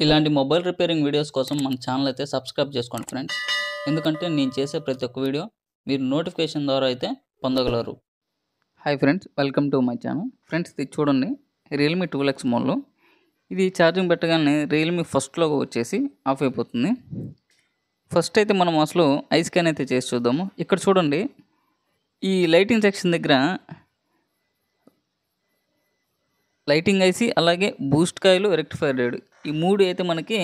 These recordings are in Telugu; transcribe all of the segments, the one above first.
ఇలాంటి మొబైల్ రిపేరింగ్ వీడియోస్ కోసం మన ఛానల్ అయితే సబ్స్క్రైబ్ చేసుకోండి ఫ్రెండ్స్. ఎందుకంటే నేను చేసే ప్రతి ఒక్క వీడియో మీరు నోటిఫికేషన్ ద్వారా అయితే పొందగలరు. Hi friends, welcome to my channel. Friends, ఇది చూడండి, రియల్మీ 12X మోడల్. ఇది ఛార్జింగ్ పెట్టగానే రియల్మీ ఫస్ట్లో వచ్చేసి ఆఫ్ అయిపోతుంది. ఫస్ట్ అయితే మనం అసలు ఐ స్కాన్ అయితే చేసి చూద్దాము. ఇక్కడ చూడండి, ఈ లైటింగ్ సెక్షన్ దగ్గర లైటింగ్ ఐసి, అలాగే బూస్ట్ కాయిలు, రెక్టిఫైర్ రేడ్, ఈ మూడు అయితే మనకి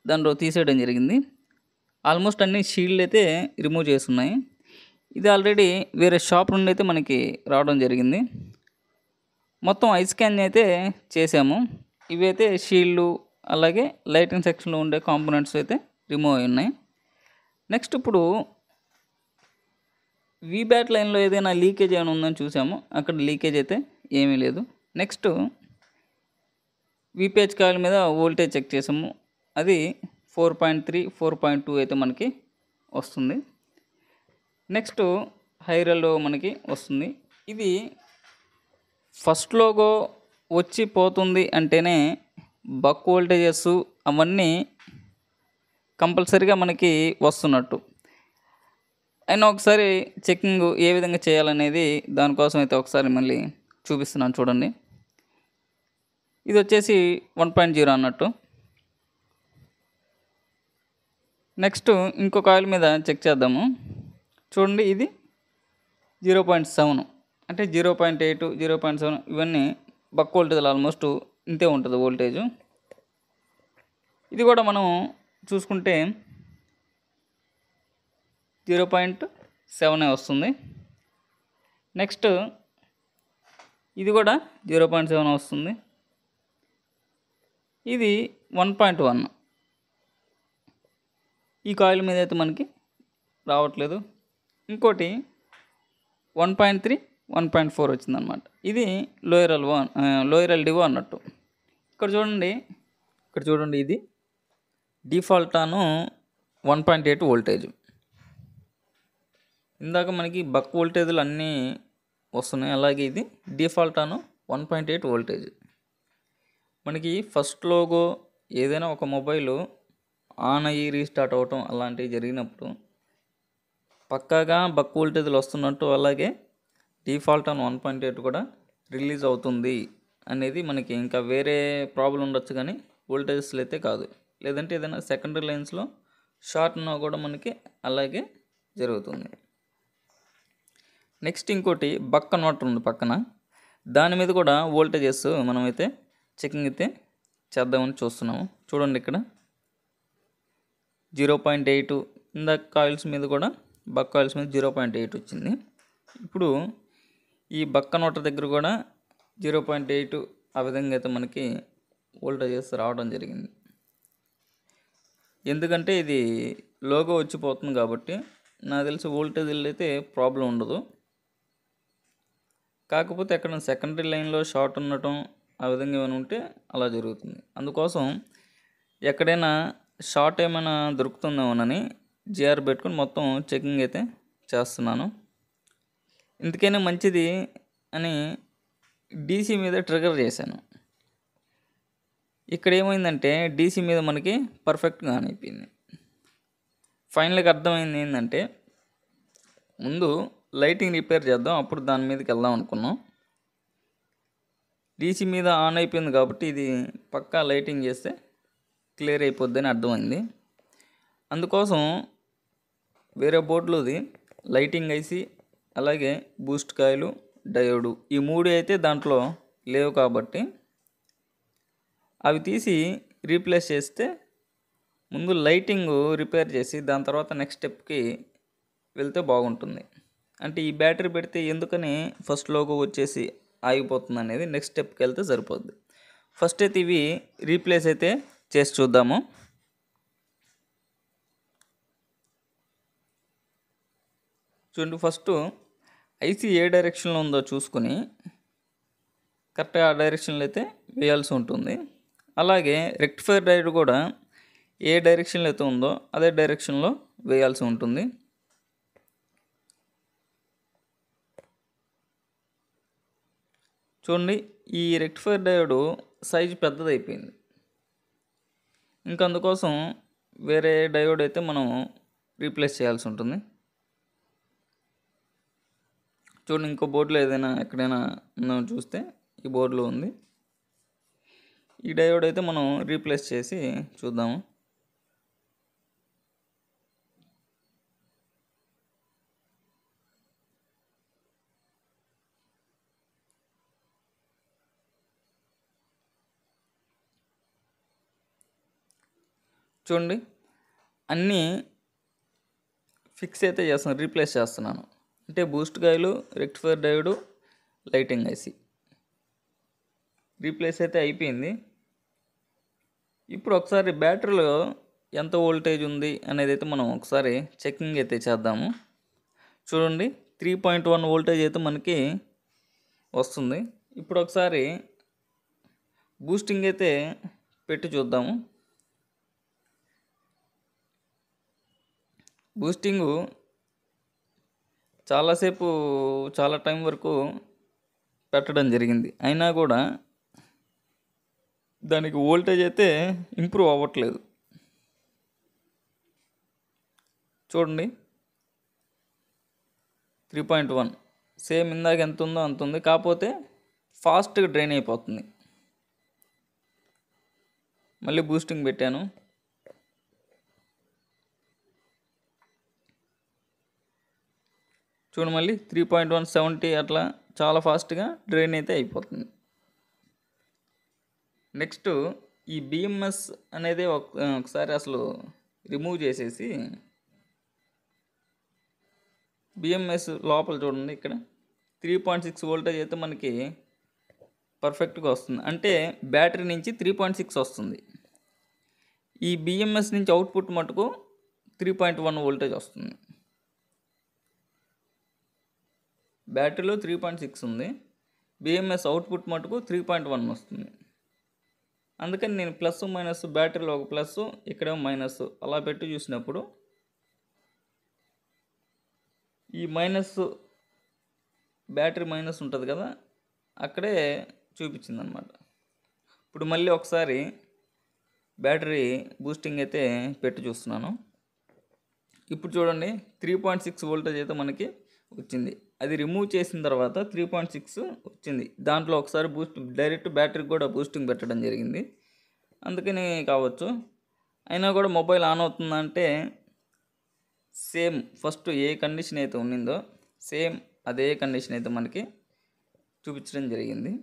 దాంట్లో తీసేయడం జరిగింది. ఆల్మోస్ట్ అన్ని షీల్డ్ అయితే రిమూవ్ చేస్తున్నాయి. ఇది ఆల్రెడీ వేరే షాప్ నుండి అయితే మనకి రావడం జరిగింది. మొత్తం ఐ స్కాన్ అయితే చేసాము. ఇవైతే షీల్డ్, అలాగే లైటింగ్ సెక్షన్లో ఉండే కాంపోనెంట్స్ అయితే రిమూవ్ అయి ఉన్నాయి. నెక్స్ట్ ఇప్పుడు వీబ్యాట్ లైన్లో ఏదైనా లీకేజ్ ఏమైనా ఉందని చూసాము. అక్కడ లీకేజ్ అయితే ఏమీ లేదు. నెక్స్ట్ వీపీహెచ్ కాయిల్ మీద వోల్టేజ్ చెక్ చేసాము. అది 4.3, 4.2 అయితే మనకి వస్తుంది. నెక్స్ట్ హైరల్లో మనకి వస్తుంది. ఇది ఫస్ట్ లోగో వచ్చి పోతుంది అంటేనే బక్ వోల్టేజెస్ అవన్నీ కంపల్సరీగా మనకి వస్తున్నట్టు. అయినా ఒకసారి చెకింగ్ ఏ విధంగా చేయాలనేది దానికోసం అయితే ఒకసారి మళ్ళీ చూపిస్తున్నాను చూడండి. ఇది వచ్చేసి 1.0 అన్నట్టు. నెక్స్ట్ ఇంకొక ఆయిల్ మీద చెక్ చేద్దాము. చూడండి, ఇది 0.7 అంటే 0.8, 0.7 ఇవన్నీ బక్ వోల్టేజ్లు ఆల్మోస్ట్ ఇంతే ఉంటుంది వోల్టేజ్. ఇది కూడా మనం చూసుకుంటే 0.7 వస్తుంది. నెక్స్ట్ ఇది కూడా 0.7 వస్తుంది. ఇది 1.1 ఈ కాయిల్ మీద అయితే మనకి రావట్లేదు. ఇంకోటి 1.3, 1.4 వచ్చిందనమాట. ఇది లోయర్ ఎల్డిఓ అన్నట్టు. ఇక్కడ చూడండి, ఇది డిఫాల్ట్ ఆన్ 1.8 వోల్టేజ్. ఇందాక మనకి బక్ వోల్టేజ్లు అన్నీ వస్తున్నాయి. అలాగే ఇది డిఫాల్ట్ ఆన్ 1.8 వోల్టేజ్. మనకి ఫస్ట్ లోగో ఏదైనా ఒక మొబైల్ ఆన్ అయ్యి రీస్టార్ట్ అవ్వటం అలాంటివి జరిగినప్పుడు పక్కాగా బక్ వోల్టేజ్లు వస్తున్నట్టు, అలాగే డిఫాల్ట్ ఆన్ 1.8 కూడా రిలీజ్ అవుతుంది అనేది మనకి ఇంకా వేరే ప్రాబ్లం ఉండొచ్చు, కానీ వోల్టేజెస్లు అయితే కాదు. లేదంటే ఏదైనా సెకండరీ లైన్స్లో షార్ట్ ఉన్నా కూడా మనకి అలాగే జరుగుతుంది. నెక్స్ట్ ఇంకోటి బక్ కన్వర్టర్ ఉంది పక్కన, దాని మీద కూడా వోల్టేజెస్ మనమైతే చెకింగ్ అయితే చేద్దామని చూస్తున్నాము. చూడండి, ఇక్కడ 0.8, ఇందాక కాయిల్స్ మీద కూడా బక్ కాయిల్స్ మీద 0.8 వచ్చింది. ఇప్పుడు ఈ బక్ కన్వర్టర్ దగ్గర కూడా 0.8 ఆ విధంగా అయితే మనకి వోల్టేజెస్ రావడం జరిగింది. ఎందుకంటే ఇది లోగో వచ్చిపోతుంది కాబట్టి నాకు తెలిసి వోల్టేజ్లు అయితే ప్రాబ్లం ఉండదు. కాకపోతే ఎక్కడ సెకండరీ లైన్లో షార్ట్ ఉండటం ఆ విధంగా ఏమైనా ఉంటే అలా జరుగుతుంది. అందుకోసం ఎక్కడైనా షార్ట్ ఏమైనా దొరుకుతుందేమోనని జిఆర్ పెట్టుకుని మొత్తం చెకింగ్ అయితే చేస్తున్నాను. ఇందుకైనా మంచిది అని డీసీ మీద ట్రిగర్ చేశాను. ఇక్కడ ఏమైందంటే డీసీ మీద మనకి పర్ఫెక్ట్గా ఆన్ అయిపోయింది. ఫైనల్గా అర్థమైంది ఏంటంటే, ముందు లైటింగ్ రిపేర్ చేద్దాం, అప్పుడు దాని మీదకి వెళ్దాం అనుకున్నాం. డీసీ మీద ఆన్ అయిపోయింది కాబట్టి ఇది పక్కా లైటింగ్ చేస్తే క్లియర్ అయిపోద్ది అని అర్థమైంది. అందుకోసం వేరే బోర్డులోది లైటింగ్ ఐసి, అలాగే బూస్ట్ కాయిలు, డయోడు, ఈ మూడు అయితే దాంట్లో లేవు కాబట్టి అవి తీసి రీప్లేస్ చేస్తే ముందు లైటింగ్ రిపేర్ చేసి దాని తర్వాత నెక్స్ట్ స్టెప్కి వెళ్తే బాగుంటుంది. అంటే ఈ బ్యాటరీ పెడితే ఎందుకని ఫస్ట్ లోగో వచ్చేసి ఆగిపోతుంది అనేది నెక్స్ట్ స్టెప్కి వెళ్తే సరిపోద్ది. ఫస్ట్ అయితే ఇవి రీప్లేస్ అయితే చేసి చూద్దాము. చూడండి, ఫస్ట్ ఐసీ ఏ డైరెక్షన్లో ఉందో చూసుకొని కరెక్ట్గా ఆ డైరెక్షన్లో అయితే వేయాల్సి ఉంటుంది. అలాగే రెక్టిఫైర్ డయోడ్ కూడా ఏ డైరెక్షన్లో అయితే ఉందో అదే డైరెక్షన్లో వేయాల్సి ఉంటుంది. చూడండి, ఈ రెక్టిఫైర్ డయోడ్ సైజు పెద్దదైపోయింది. ఇంకా అందుకోసం వేరే డయోడ్ అయితే మనం రీప్లేస్ చేయాల్సి ఉంటుంది. చూడండి, ఇంకో బోర్డులో ఏదైనా ఎక్కడైనా ఉందో చూస్తే ఈ బోర్డులో ఉంది. ఈ డయోడ్ అయితే మనం రీప్లేస్ చేసి చూద్దాము. చూడండి, అన్నీ ఫిక్స్ అయితే చేస్తున్నాను, రీప్లేస్ చేస్తున్నాను. అంటే boost coil, rectifier diode, lighting IC replace అయితే అయిపోయింది. ఇప్పుడు ఒకసారి బ్యాటరీలో ఎంత వోల్టేజ్ ఉంది అనేది అయితే మనం ఒకసారి చెకింగ్ అయితే చేద్దాము. చూడండి, 3.1 వోల్టేజ్ అయితే మనకి వస్తుంది. ఇప్పుడు ఒకసారి బూస్టింగ్ అయితే పెట్టి చూద్దాము. బూస్టింగు చాలాసేపు, చాలా టైం వరకు పెట్టడం జరిగింది, అయినా కూడా దానికి వోల్టేజ్ అయితే ఇంప్రూవ్ అవ్వట్లేదు. చూడండి, 3.1 సేమ్ ఇందాక ఎంత ఉందో అంత ఉంది, కాకపోతే ఫాస్ట్గా డ్రైన్ అయిపోతుంది. మళ్ళీ బూస్టింగ్ పెట్టాను. చూడండి, మళ్ళీ 3.170 అట్లా చాలా ఫాస్ట్గా డ్రైన్ అయితే అయిపోతుంది. నెక్స్ట్ ఈ బిఎంఎస్ అనేది ఒకసారి అసలు రిమూవ్ చేసేసి, బిఎంఎస్ లోపల చూడండి, ఇక్కడ 3.6 వోల్టేజ్ అయితే మనకి పర్ఫెక్ట్గా వస్తుంది. అంటే బ్యాటరీ నుంచి 3.6 వస్తుంది. ఈ బిఎంఎస్ నుంచి అవుట్పుట్ మటుకు 3.1 వోల్టేజ్ వస్తుంది. బ్యాటరీలో 3.6 ఉంది, బిఎంఎస్ అవుట్పుట్ మటుకు 3.1 వస్తుంది. అందుకని నేను ప్లస్ మైనస్, బ్యాటరీలో ఒక ప్లస్, ఇక్కడేమో మైనస్ అలా పెట్టి చూసినప్పుడు ఈ మైనస్, బ్యాటరీ మైనస్ ఉంటుంది కదా, అక్కడే చూపించింది అనమాట. ఇప్పుడు మళ్ళీ ఒకసారి బ్యాటరీ బూస్టింగ్ అయితే పెట్టి చూస్తున్నాను. ఇప్పుడు చూడండి, 3.6 వోల్టేజ్ అయితే మనకి వచ్చింది. అది రిమూవ్ చేసిన తర్వాత 3.6 వచ్చింది. దాంట్లో ఒకసారి డైరెక్ట్ బ్యాటరీకి కూడా బూస్టింగ్ పెట్టడం జరిగింది, అందుకని కావచ్చు. అయినా కూడా మొబైల్ ఆన్ అవుతుందంటే సేమ్ ఫస్ట్ ఏ కండిషన్ అయితే ఉన్నిందో సేమ్ అదే కండిషన్ అయితే మనకి చూపించడం జరిగింది.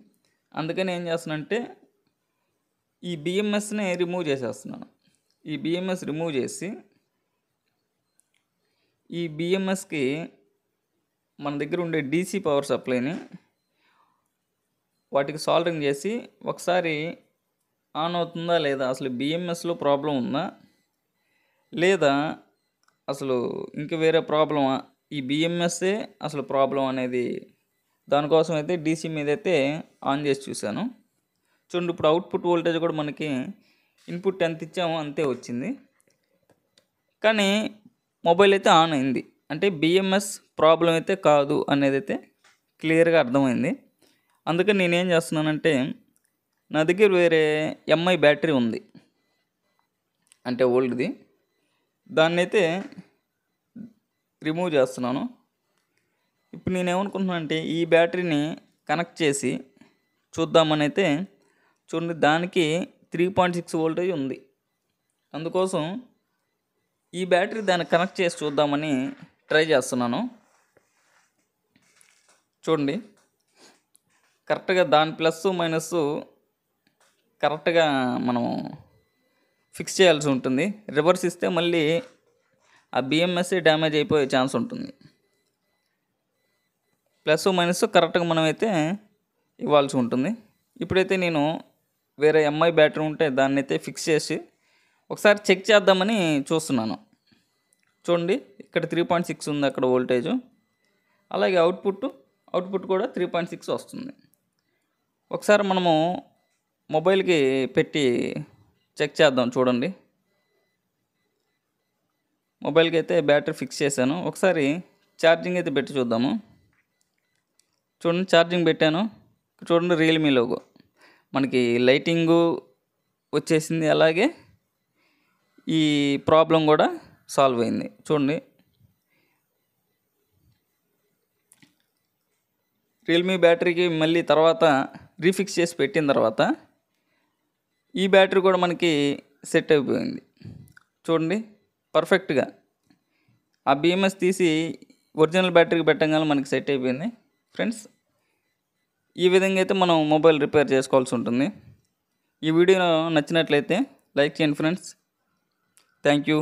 అందుకని ఏం చేస్తున్నానంటే ఈ బిఎంఎస్ని రిమూవ్ చేసేస్తున్నాను. ఈ బిఎంఎస్ రిమూవ్ చేసి, ఈ బిఎంఎస్కి మన దగ్గర ఉండే డీసీ పవర్ సప్లైని వాటికి సాల్డరింగ్ చేసి ఒకసారి ఆన్ అవుతుందా లేదా, అసలు బిఎంఎస్లో ప్రాబ్లం ఉందా లేదా, అసలు ఇంక వేరే ప్రాబ్లమా, ఈ బిఎంఎస్ఏ అసలు ప్రాబ్లం అనేది, దానికోసం అయితే డీసీ మీద అయితే ఆన్ చేసి చూశాను. చూడండి, ఇప్పుడు అవుట్పుట్ వోల్టేజ్ కూడా మనకి ఇన్పుట్ ఎంత ఇచ్చామో అంతే వచ్చింది, కానీ మొబైల్ అయితే ఆన్ అయింది. అంటే బిఎంఎస్ ప్రాబ్లం అయితే కాదు అనేది అయితే క్లియర్గా అర్థమైంది. అందుకని నేనేం చేస్తున్నానంటే, నా దగ్గర వేరే ఎంఐ బ్యాటరీ ఉంది, అంటే ఓల్డ్ది, దాన్ని అయితే రిమూవ్ చేస్తున్నాను. ఇప్పుడు నేనేమనుకుంటున్నాను అంటే ఈ బ్యాటరీని కనెక్ట్ చేసి చూద్దామని అయితే, చూడండి, దానికి 3.6 వోల్టేజ్ ఉంది. అందుకోసం ఈ బ్యాటరీ దాన్ని కనెక్ట్ చేసి చూద్దామని ట్రై చేస్తున్నాను. చూడండి, కరెక్ట్గా దాని ప్లస్ మైనస్ కరెక్ట్గా మనం ఫిక్స్ చేయాల్సి ఉంటుంది. రివర్స్ ఇస్తే మళ్ళీ ఆ బిఎంఎస్ డ్యామేజ్ అయిపోయే ఛాన్స్ ఉంటుంది. ప్లస్ మైనస్ కరెక్ట్గా మనమైతే ఇవ్వాల్సి ఉంటుంది. ఇప్పుడైతే నేను వేరే ఎంఐ బ్యాటరీ ఉంటే దాన్ని అయితే ఫిక్స్ చేసి ఒకసారి చెక్ చేద్దామని చూస్తున్నాను. చూడండి, ఇక్కడ 3.6 ఉంది అక్కడ వోల్టేజ్, అలాగే అవుట్పుట్ కూడా 3.6 వస్తుంది. ఒకసారి మనము మొబైల్కి పెట్టి చెక్ చేద్దాం. చూడండి, మొబైల్కి అయితే బ్యాటరీ ఫిక్స్ చేశాను. ఒకసారి ఛార్జింగ్ అయితే పెట్టి చూద్దాము. చూడండి, ఛార్జింగ్ పెట్టాను. చూడండి, రియల్మీ లోగో మనకి లైటింగు వచ్చేసింది, అలాగే ఈ ప్రాబ్లం కూడా సాల్వ్ అయింది. చూడండి, రియల్మీ బ్యాటరీకి మళ్ళీ తర్వాత రీఫిక్స్ చేసి పెట్టిన తర్వాత ఈ బ్యాటరీ కూడా మనకి సెట్ అయిపోయింది. చూడండి, పర్ఫెక్ట్గా ఆ BMS తీసి ఒరిజినల్ బ్యాటరీకి పెట్టగానే మనకి సెట్ అయిపోయింది. ఫ్రెండ్స్, ఈ విధంగా అయితే మనం మొబైల్ రిపేర్ చేసుకోవాల్సి ఉంటుంది. ఈ వీడియో నచ్చినట్లయితే లైక్ చేయండి ఫ్రెండ్స్. Thank you.